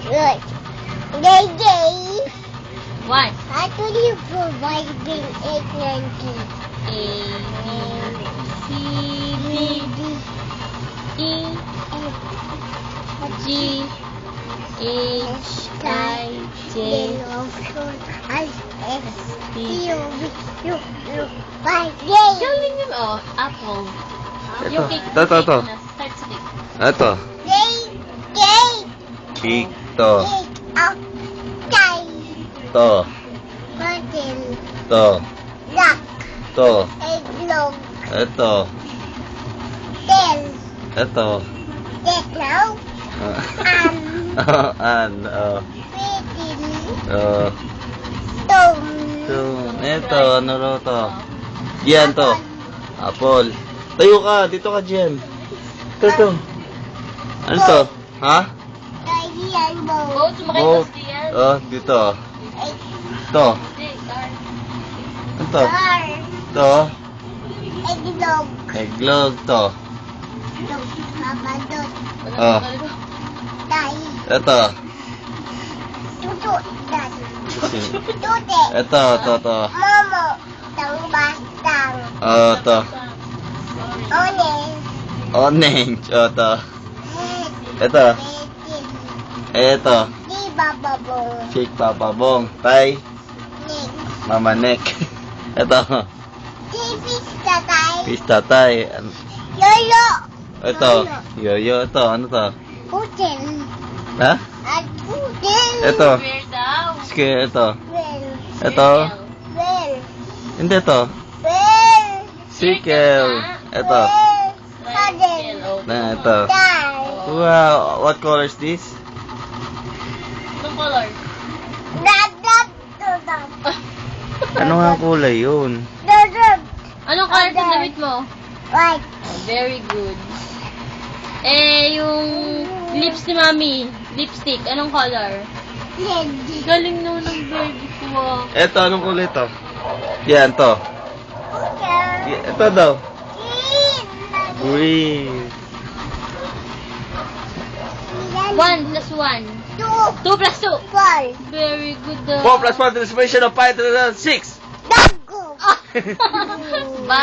Good. Day. What? How do you provide the ignorant A, B, C, D, E, G, H, I, J, galing yun, oh. Apple. Yung cake. Ito. Start sa cake. Ito. Cake. To. To. To. To. Eggnog. Ito. Tail. Ito. Eggnog. An. Fiddle. Tom. Stone. Ito. Ano raw to? Yan to. Apple. Tayo ka. Dito ka, Jen. Ito. Ano to? Ha? Kailan mo? Boat, sumakay Oh. sa siyan. Oh, dito. Ito. Hindi, car. Ano to? Car. Ito. Eggnog. Eggnog to. Babadot. Oh. Tay. Ito. Tutu. Tay. Tute. Ito. Momo. Tangbastang. Oh, ito. Orange. Orange. Oh, ito. Ito. Ito. Di bababong. Shake Papa Bong. Tay. Nick. Mama Nick. Ito. Di pista tay. Pista Tay. Lolo. Ito. Yoyo. Ito. Ano to? Putin. Ha? At putin. Ito. Where daw? Sige, ito. Well. Ito. Well. Hindi to. Well. Sickle. Ito. Paddle. Na, ito. Die. Wow. What color is this? Anong color? Dadat. Dadat. Ano nga kulay yun? Dadat. Anong color sa damit mo? White. Very good. Yung lips ni Mami, lipstick, anong color? Red. Galing naman ng baby ko. Ah. Ito, anong kulay to? Yan, to. Ito daw. Green. 1 plus 1. 2 plus 2. 4. Very good. 4 plus 1 to the summation of 5 to the 6. Dago. Bye.